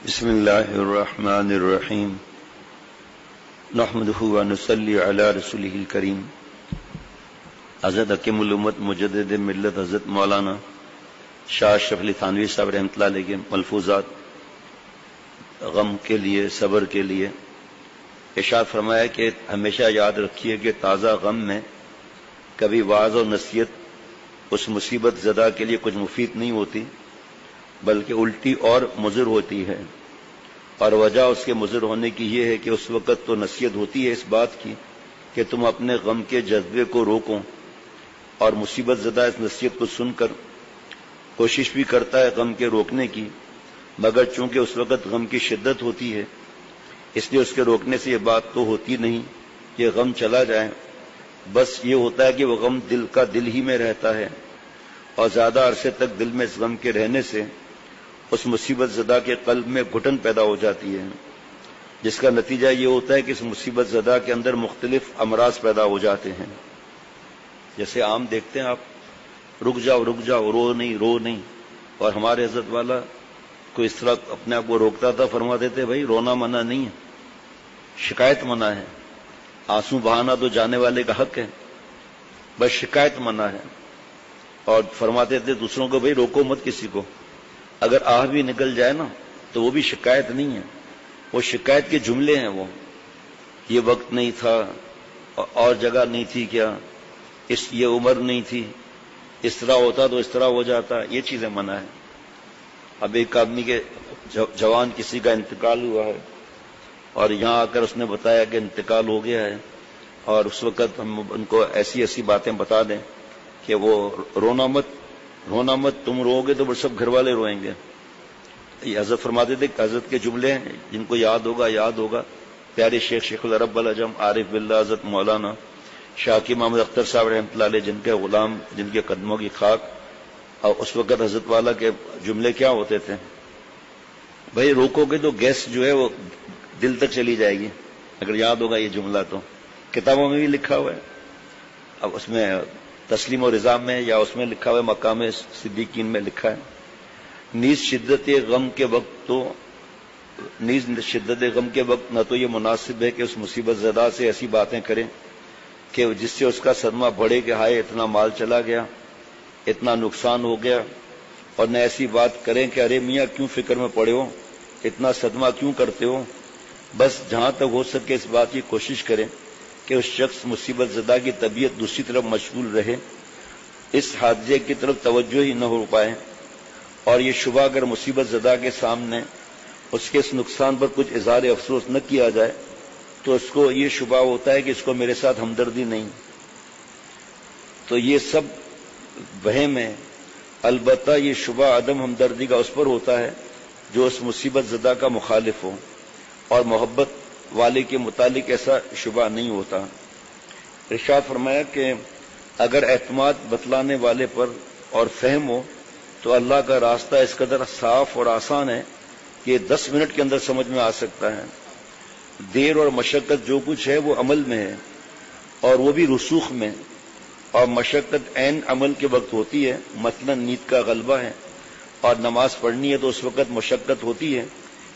بسم اللہ الرحمن الرحیم نحمدہ ونصلی علی رسولہ الکریم۔ حضرت حکیم الامت مجدد ملت حضرت مولانا شاہ اشرف علی تھانوی صاحب رحمۃ اللہ علیہ کے ملفوظات غم کے لیے، صبر کے لیے ارشاد فرمایا کہ ہمیشہ یاد رکھیے کہ تازہ غم میں کبھی وعظ اور نصیحت اس مصیبت زدہ کے لیے کچھ مفید نہیں ہوتی، بلکہ الٹی اور مضر ہوتی ہے۔ اور وجہ اس کے مضر ہونے کی یہ ہے کہ اس وقت تو نصیحت ہوتی ہے اس بات کی کہ تم اپنے غم کے جذبے کو روکو، اور مصیبت زدہ اس نصیحت کو سن کر کوشش بھی کرتا ہے غم کے روکنے کی، مگر چونکہ اس وقت غم کی شدت ہوتی ہے اس لیے اس کے روکنے سے یہ بات تو ہوتی نہیں کہ غم چلا جائے، بس یہ ہوتا ہے کہ وہ غم دل کا دل ہی میں رہتا ہے، اور زیادہ عرصے تک دل میں اس غم کے رہنے سے اس مصیبت زدہ کے قلب میں گھٹن پیدا ہو جاتی ہے، جس کا نتیجہ یہ ہوتا ہے کہ اس مصیبت زدہ کے اندر مختلف امراض پیدا ہو جاتے ہیں۔ جیسے عام دیکھتے ہیں آپ، رک جاؤ، رو نہیں، اور ہمارے حضرت والا کوئی اس طرح اپنے آپ کو روکتا تھا، فرماتے تھے بھائی رونا منع نہیں ہے، شکایت منع ہے، آنسو بہانا تو جانے والے کا حق ہے، بس شکایت منع ہے۔ اور فرماتے تھے دوسروں کو بھائی روکو مت کسی کو، اگر آہ بھی نکل جائے نا تو وہ بھی شکایت نہیں ہے، وہ شکایت کے جملے ہیں، وہ یہ وقت نہیں تھا، اور جگہ نہیں تھی، کیا یہ عمر نہیں تھی، اس طرح ہوتا تو اس طرح ہو جاتا، یہ چیزیں منع ہے۔ اب ایک آدمی کے جوان کسی کا انتقال ہوا ہے اور یہاں آ کر اس نے بتایا کہ انتقال ہو گیا ہے، اور اس وقت ہم ان کو ایسی باتیں بتا دیں کہ وہ رونا مت، تم رو گے تو سب گھر والے روئیں گے۔ یہ حضرت فرماتے تھے کہ حضرت کے جملے ہیں جن کو یاد ہوگا، پیارے شیخ العرب العجم عارف باللہ حضرت مولانا شاہ محمد اختر صاحب رحمۃ اللہ علیہ، جن کے غلام، جن کے قدموں کی خاک، اور اس وقت حضرت والا کے جملے کیا ہوتے تھے؟ بھائی روکو گے تو گیس جو ہے وہ دل تک چلی جائے گی، اگر یاد ہوگا یہ جملہ تو کتابوں میں بھی لکھا ہوا ہے، اب اس میں تسلیم و رضا میں یا اس میں لکھا ہوا ہے، مقام صدیقین میں لکھا ہے، نیز شدت غم کے وقت نہ تو یہ مناسب ہے کہ اس مصیبت زدہ سے ایسی باتیں کریں کہ جس سے اس کا صدمہ بڑھے کہ ہائے اتنا مال چلا گیا، اتنا نقصان ہو گیا، اور نہ ایسی بات کریں کہ ارے میاں کیوں فکر میں پڑے ہو، اتنا صدمہ کیوں کرتے ہو۔ بس جہاں تک ہو سکے اس بات کی کوشش کریں کہ اس شخص مصیبت زدہ کی طبیعت دوسری طرف مشغول رہے، اس حادثے کی طرف توجہ ہی نہ ہو پائے، اور یہ شبہ اگر مصیبت زدہ کے سامنے اس کے اس نقصان پر کچھ اظہار افسوس نہ کیا جائے تو اس کو یہ شبہ ہوتا ہے کہ اس کو میرے ساتھ ہمدردی نہیں، تو یہ سب وہم ہے۔ البتہ یہ شبہ عدم ہمدردی کا اس پر ہوتا ہے جو اس مصیبت زدہ کا مخالف ہو، اور محبت والے کے متعلق ایسا شبہ نہیں ہوتا۔ ارشاد فرمایا کہ اگر اعتماد بتلانے والے پر اور فہم ہو تو اللہ کا راستہ اس قدر صاف اور آسان ہے کہ 10 منٹ کے اندر سمجھ میں آ سکتا ہے۔ دیر اور مشقت جو کچھ ہے وہ عمل میں ہے، اور وہ بھی رسوخ میں، اور مشقت عین عمل کے وقت ہوتی ہے، مثلا نیند کا غلبہ ہے اور نماز پڑھنی ہے تو اس وقت مشقت ہوتی ہے،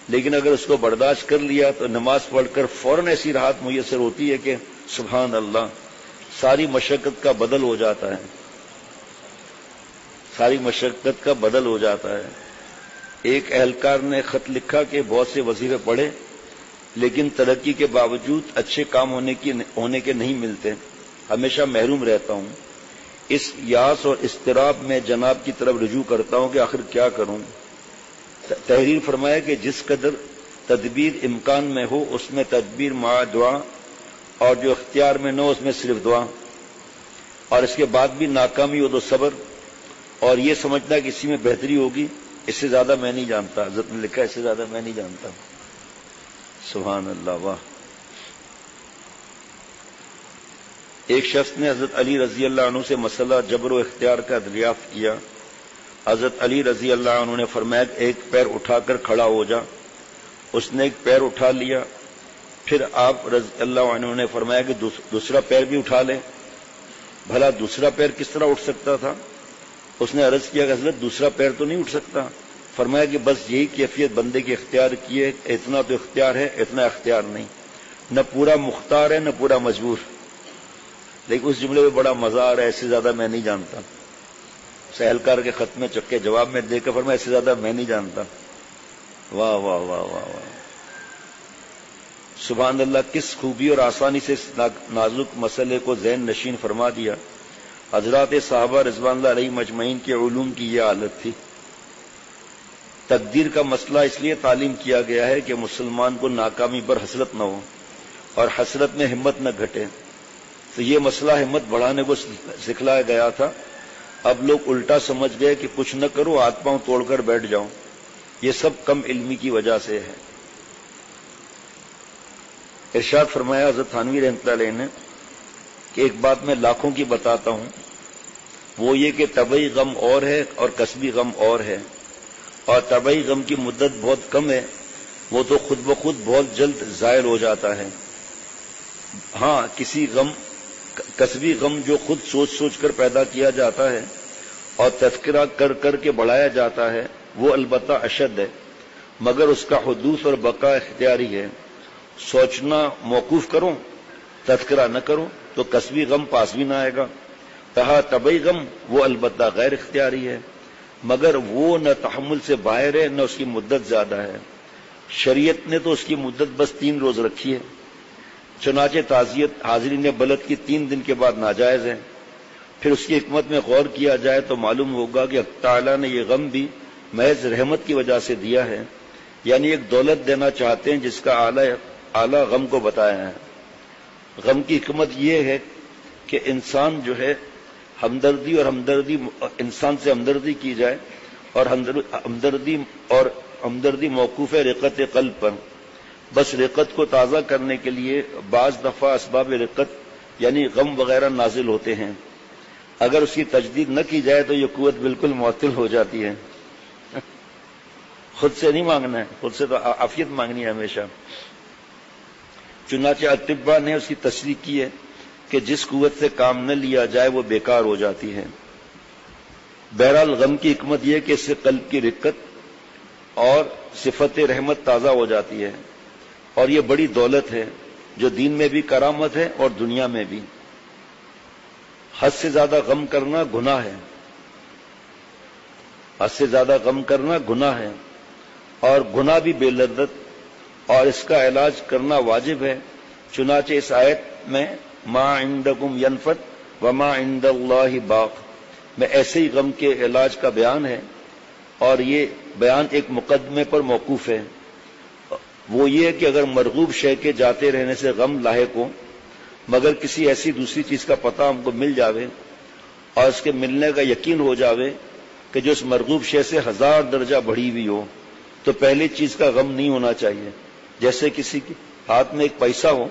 لیکن اگر اس کو برداشت کر لیا تو نماز پڑھ کر فوراً ایسی راحت میسر ہوتی ہے کہ سبحان اللہ، ساری مشقت کا بدل ہو جاتا ہے، ساری مشقت کا بدل ہو جاتا ہے۔ ایک اہلکار نے خط لکھا کہ بہت سے وظیفے پڑھے لیکن ترقی کے باوجود اچھے کام ہونے کے نہیں ملتے، ہمیشہ محروم رہتا ہوں، اس یاس اور اضطراب میں جناب کی طرف رجوع کرتا ہوں کہ آخر کیا کروں۔ تحریر فرمایا کہ جس قدر تدبیر امکان میں ہو اس میں تدبیر مع دعا، اور جو اختیار میں نہ ہو اس میں صرف دعا، اور اس کے بعد بھی ناکامی ہو تو صبر، اور یہ سمجھنا کہ اسی میں بہتری ہوگی، اس سے زیادہ میں نہیں جانتا۔ حضرت نے لکھا اس سے زیادہ میں نہیں جانتا۔ سبحان اللہ، واہ۔ ایک شخص نے حضرت علی رضی اللہ عنہ سے مسئلہ جبر و اختیار کا دریافت کیا۔ حضرت علی رضی اللہ عنہ نے فرمایا کہ ایک پیر اٹھا کر کھڑا ہو جا۔ اس نے ایک پیر اٹھا لیا، پھر آپ رضی اللہ عنہ نے فرمایا کہ دوسرا پیر بھی اٹھا لے۔ بھلا دوسرا پیر کس طرح اٹھ سکتا تھا؟ اس نے عرض کیا کہ حضرت دوسرا پیر تو نہیں اٹھ سکتا۔ فرمایا کہ بس یہی کیفیت بندے کی اختیار کی ہے، اتنا تو اختیار ہے، اتنا اختیار نہیں، نہ پورا مختار ہے نہ پورا مجبور. لیکن اس جملے میں بڑا مزہ آ رہا ہے، اس سے زیادہ میں نہیں جانتا. سہلکار کے خط میں چکے جواب میں دے کر فرمایا اس سے زیادہ میں نہیں جانتا. واہ واہ واہ واہ واہ، سبحان اللہ، کس خوبی اور آسانی سے اس نازک مسئلے کو ذہن نشین فرما دیا. حضرات صحابہ رضوان اللہ علیہم مجمعین کے علوم کی یہ حالت تھی. تقدیر کا مسئلہ اس لیے تعلیم کیا گیا ہے کہ مسلمان کو ناکامی پر حسرت نہ ہو اور حسرت میں ہمت نہ گھٹے. تو یہ مسئلہ ہمت بڑھانے کو سکھلایا گیا تھا. اب لوگ الٹا سمجھ گئے کہ کچھ نہ کرو، ہاتھ پاؤں توڑ کر بیٹھ جاؤ. یہ سب کم علمی کی وجہ سے ہے. ارشاد فرمایا حضرت تھانوی رحمۃ اللہ علیہ نے کہ ایک بات میں لاکھوں کی بتاتا ہوں، وہ یہ کہ طبعی غم اور ہے اور کسبی غم اور ہے. اور طبعی غم کی مدت بہت کم ہے، وہ تو خود بخود بہت جلد ظاہر ہو جاتا ہے. ہاں، کسبی غم جو خود سوچ سوچ کر پیدا کیا جاتا ہے اور تذکرہ کر کر کے بڑھایا جاتا ہے، وہ البتہ اشد ہے، مگر اس کا حدوث اور بقا اختیاری ہے. سوچنا موقوف کرو، تذکرہ نہ کرو تو کسبی غم پاس بھی نہ آئے گا. کہا طبعی غم وہ البتہ غیر اختیاری ہے، مگر وہ نہ تحمل سے باہر ہے نہ اس کی مدت زیادہ ہے. شریعت نے تو اس کی مدت بس 3 روز رکھی ہے. چنانچہ تعزیت حاضرین بلد کی 3 دن کے بعد ناجائز ہے. پھر اس کی حکمت میں غور کیا جائے تو معلوم ہوگا کہ اللہ تعالیٰ نے یہ غم بھی محض رحمت کی وجہ سے دیا ہے، یعنی ایک دولت دینا چاہتے ہیں جس کا اعلیٰ غم کو بتایا ہے. غم کی حکمت یہ ہے کہ انسان جو ہے ہمدردی انسان سے ہمدردی کی جائے، اور ہمدردی موقوف ہے رقت قلب پر. بس رقت کو تازہ کرنے کے لیے بعض دفعہ اسباب رقت یعنی غم وغیرہ نازل ہوتے ہیں. اگر اس کی تجدید نہ کی جائے تو یہ قوت بالکل معطل ہو جاتی ہے. خود سے نہیں مانگنا ہے، خود سے تو عافیت مانگنی ہے ہمیشہ. چنانچہ اطباء نے اس کی تشریح کی ہے کہ جس قوت سے کام نہ لیا جائے وہ بیکار ہو جاتی ہے. بہرحال غم کی حکمت یہ کہ اس سے قلب کی رقت اور صفت رحمت تازہ ہو جاتی ہے، اور یہ بڑی دولت ہے جو دین میں بھی کرامت ہے اور دنیا میں بھی. حد سے زیادہ غم کرنا گناہ ہے، حد سے زیادہ غم کرنا گناہ ہے، اور گناہ بھی بے لذت، اور اس کا علاج کرنا واجب ہے. چنانچہ اس آیت میں ما عندکم ینفد وما عند اللہ باق میں ایسے ہی غم کے علاج کا بیان ہے، اور یہ بیان ایک مقدمے پر موقوف ہے. وہ یہ کہ اگر مرغوب شے کے جاتے رہنے سے غم لاحق ہو، مگر کسی ایسی دوسری چیز کا پتہ ہم کو مل جاوے اور اس کے ملنے کا یقین ہو جاوے کہ جو اس مرغوب شے سے 1000 درجہ بڑھی ہوئی ہو، تو پہلی چیز کا غم نہیں ہونا چاہیے. جیسے کسی کے ہاتھ میں ایک پیسہ ہو،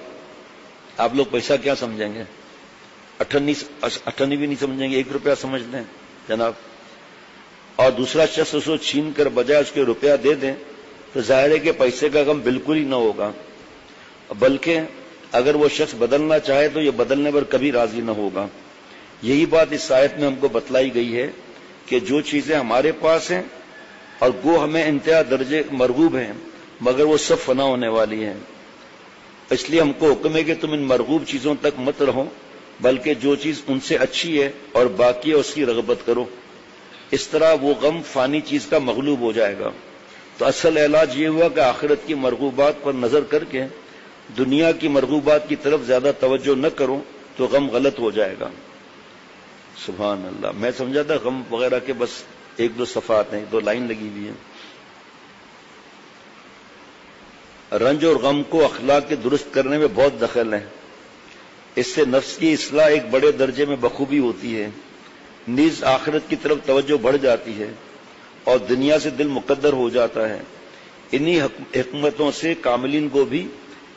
آپ لوگ پیسہ کیا سمجھیں گے؟ اٹھنی بھی نہیں سمجھیں گے، 1 روپیہ سمجھ لیں جناب. اور دوسرا شخص اس کو چھین کر بجائے اس کے روپیہ دے دیں تو ظاہر ہے کہ پیسے کا غم بالکل ہی نہ ہوگا، بلکہ اگر وہ شخص بدلنا چاہے تو یہ بدلنے پر کبھی راضی نہ ہوگا. یہی بات اس آیت میں ہم کو بتلائی گئی ہے کہ جو چیزیں ہمارے پاس ہیں اور وہ ہمیں انتہا درجے مرغوب ہیں، مگر وہ سب فنا ہونے والی ہیں. اس لیے ہم کو حکم ہے کہ تم ان مرغوب چیزوں تک مت رہو، بلکہ جو چیز ان سے اچھی ہے اور باقی ہے اس کی رغبت کرو. اس طرح وہ غم فانی چیز کا مغلوب ہو جائے گا. تو اصل علاج یہ ہوا کہ آخرت کی مرغوبات پر نظر کر کے دنیا کی مرغوبات کی طرف زیادہ توجہ نہ کرو تو غم غلط ہو جائے گا. سبحان اللہ. میں سمجھا تھا غم وغیرہ کے بس 1-2 صفحات ہیں، 2 لائن لگی ہوئی ہیں. رنج اور غم کو اخلاق کے درست کرنے میں بہت دخل ہے. اس سے نفس کی اصلاح ایک بڑے درجے میں بخوبی ہوتی ہے، نیز آخرت کی طرف توجہ بڑھ جاتی ہے اور دنیا سے دل مقدر ہو جاتا ہے. انہی حکمتوں سے کاملین کو بھی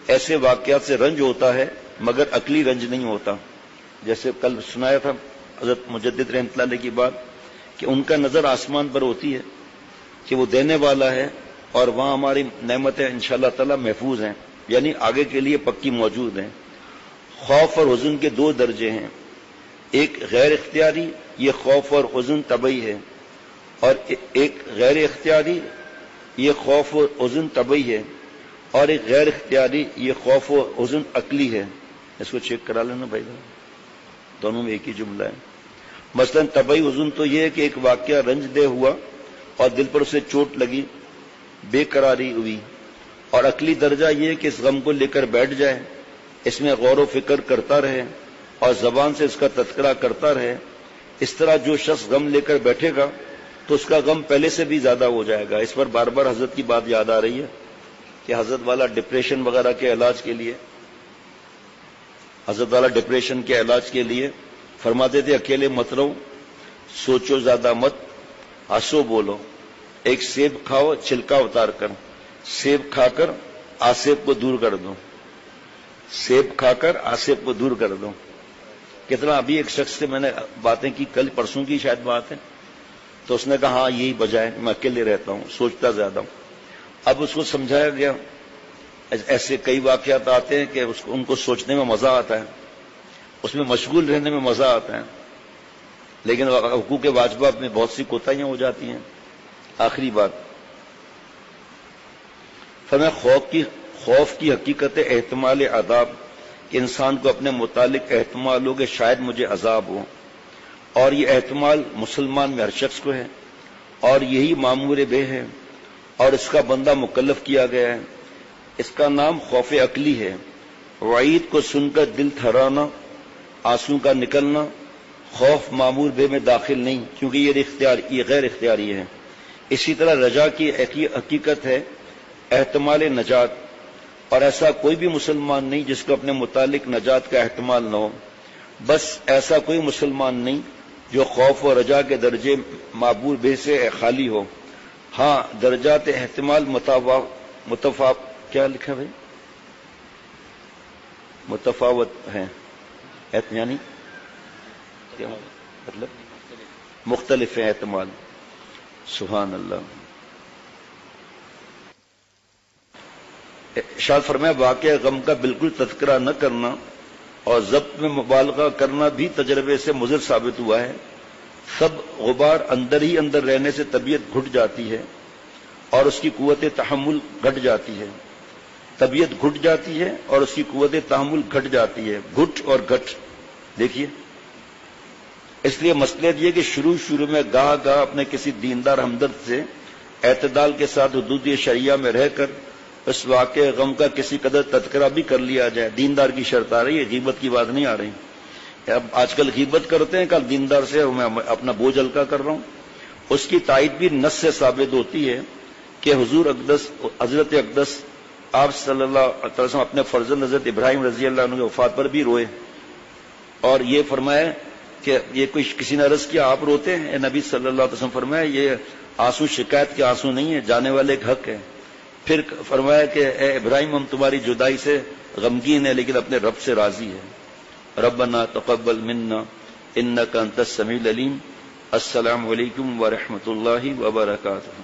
ایسے واقعات سے رنج ہوتا ہے، مگر عقلی رنج نہیں ہوتا. جیسے کل سنایا تھا حضرت مجدد رحمۃ اللہ علیہ کی بات کہ ان کا نظر آسمان پر ہوتی ہے کہ وہ دینے والا ہے اور وہاں ہماری نعمتیں انشاءاللہ تعالی محفوظ ہیں، یعنی آگے کے لیے پکی موجود ہیں. خوف اور حزن کے 2 درجے ہیں، ایک غیر اختیاری، یہ خوف اور حزن طبعی ہے، اور ایک غیر اختیاری یہ خوف و حزن طبعی ہے، اور ایک غیر اختیاری یہ خوف و حزن عقلی ہے۔ اس کو چیک کرا لینا بھائی، دونوں میں ایک ہی جملہ ہے۔ مثلا طبعی حزن تو یہ ہے کہ ایک واقعہ رنج دہ ہوا اور دل پر اسے چوٹ لگی، بے قراری ہوئی، اور عقلی درجہ یہ ہے کہ اس غم کو لے کر بیٹھ جائے، اس میں غور و فکر کرتا رہے اور زبان سے اس کا تذکرہ کرتا رہے۔ اس طرح جو شخص غم لے کر بیٹھے گا تو اس کا غم پہلے سے بھی زیادہ ہو جائے گا۔ اس پر بار بار حضرت کی بات یاد آ رہی ہے کہ حضرت والا ڈپریشن وغیرہ کے علاج کے لیے، حضرت والا ڈپریشن کے علاج کے لیے فرماتے تھے اکیلے مت رہو، سوچو زیادہ مت، ہنسو بولو، ایک سیب کھاؤ چھلکا اتار کر، سیب کھا کر آسیب کو دور کر دو، سیب کھا کر آسیب کو دور کر دو۔ کتنا ابھی ایک شخص سے میں نے باتیں کی، کل پرسوں کی شاید بات ہے، تو اس نے کہا ہاں یہی وجہ ہے، میں اکیلے رہتا ہوں، سوچتا زیادہ ہوں۔ اب اس کو سمجھایا گیا ایسے کئی واقعات آتے ہیں کہ ان کو سوچنے میں مزہ آتا ہے، اس میں مشغول رہنے میں مزہ آتا ہے، لیکن حقوق واجبات میں بہت سی کوتاہیاں ہو جاتی ہیں۔ آخری بات فرمایا خوف کی حقیقت احتمال عذاب، کہ انسان کو اپنے متعلق احتمال ہو کہ شاید مجھے عذاب ہو، اور یہ احتمال مسلمان میں ہر شخص کو ہے، اور یہی مامور بے ہے، اور اس کا بندہ مکلف کیا گیا ہے۔ اس کا نام خوف عقلی ہے۔ وعید کو سن کر دل تھرانا، آنسو کا نکلنا، خوف مامور بے میں داخل نہیں، کیونکہ یہ غیر اختیاری ہے۔ اسی طرح رجا کی حقیقت ہے احتمال نجات، اور ایسا کوئی بھی مسلمان نہیں جس کو اپنے متعلق نجات کا احتمال نہ ہو۔ بس ایسا کوئی مسلمان نہیں جو خوف و رجا کے درجے معبور بے سے خالی ہو۔ ہاں درجات احتمال کیا لکھا بھائی؟ متفاوت ہیں، یعنی کیا مطلب؟ مختلف ہیں احتمال۔ سبحان اللہ۔ ارشاد فرمایا واقعہ غم کا بالکل تذکرہ نہ کرنا اور ضبط میں مبالغہ کرنا بھی تجربے سے مضر ثابت ہوا ہے۔ سب غبار اندر ہی اندر رہنے سے طبیعت گھٹ جاتی ہے اور اس کی قوت تحمل گھٹ جاتی ہے۔ طبیعت گھٹ جاتی ہے اور اس کی قوت تحمل گھٹ جاتی ہے۔ گھٹ اور گھٹ دیکھیے، اس لیے مسئلہ یہ کہ شروع میں گاہ اپنے کسی دیندار ہمدرد سے اعتدال کے ساتھ حدود شریعہ میں رہ کر اس واقع غم کا کسی قدر تذکرہ بھی کر لیا جائے۔ دیندار کی شرط آ رہی ہے، غیبت کی بات نہیں آ رہی۔ اب آج کل غیبت کرتے ہیں، کل دیندار سے میں اپنا بوجھ ہلکا کر رہا ہوں۔ اس کی تائید بھی نص سے ثابت ہوتی ہے کہ حضور اقدس حضرت اقدس آپ صلی اللہ علیہ وسلم اپنے فرزند حضرت ابراہیم رضی اللہ عنہ کی وفات پر بھی روئے، اور یہ فرمایا کہ یہ کوئی کسی نے عرض کیا آپ روتے ہیں؟ نبی صلی اللہ علیہ وسلم فرمایا یہ آنسو شکایت کے آنسو نہیں ہے، جانے والے ایک حق ہے۔ پھر فرمایا کہ اے ابراہیم ہم تمہاری جدائی سے غمگین ہیں لیکن اپنے رب سے راضی ہے۔ ربنا تقبل منا انک انت السمیع العلیم۔ السلام علیکم ورحمۃ اللہ وبرکاتہ۔